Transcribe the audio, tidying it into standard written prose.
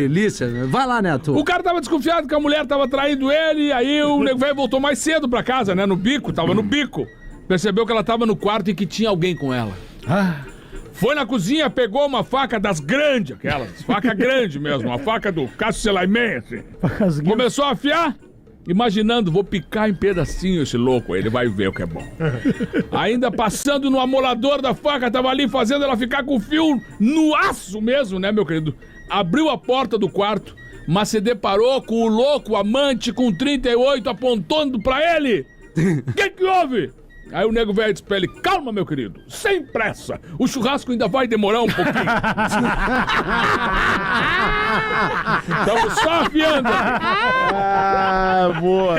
delícia. Vai lá, Neto. O cara tava desconfiado que a mulher tava traindo ele, aí o nego velho voltou mais cedo pra casa, né? No bico, tava no bico. Percebeu que ela tava no quarto e que tinha alguém com ela. Foi na cozinha, pegou uma faca das grandes, aquelas, faca grande mesmo, uma faca do Cássio Selaiman, assim. Começou a afiar, imaginando, vou picar em pedacinho esse louco aí, ele vai ver o que é bom. Ainda passando no amolador da faca, tava ali fazendo ela ficar com o fio no aço mesmo, né, meu querido? Abriu a porta do quarto, mas se deparou com o louco amante com 38 apontando pra ele. Que houve? Aí o nego velho disse pra ele, calma, meu querido, sem pressa, o churrasco ainda vai demorar um pouquinho. Estamos só afiando. Boa.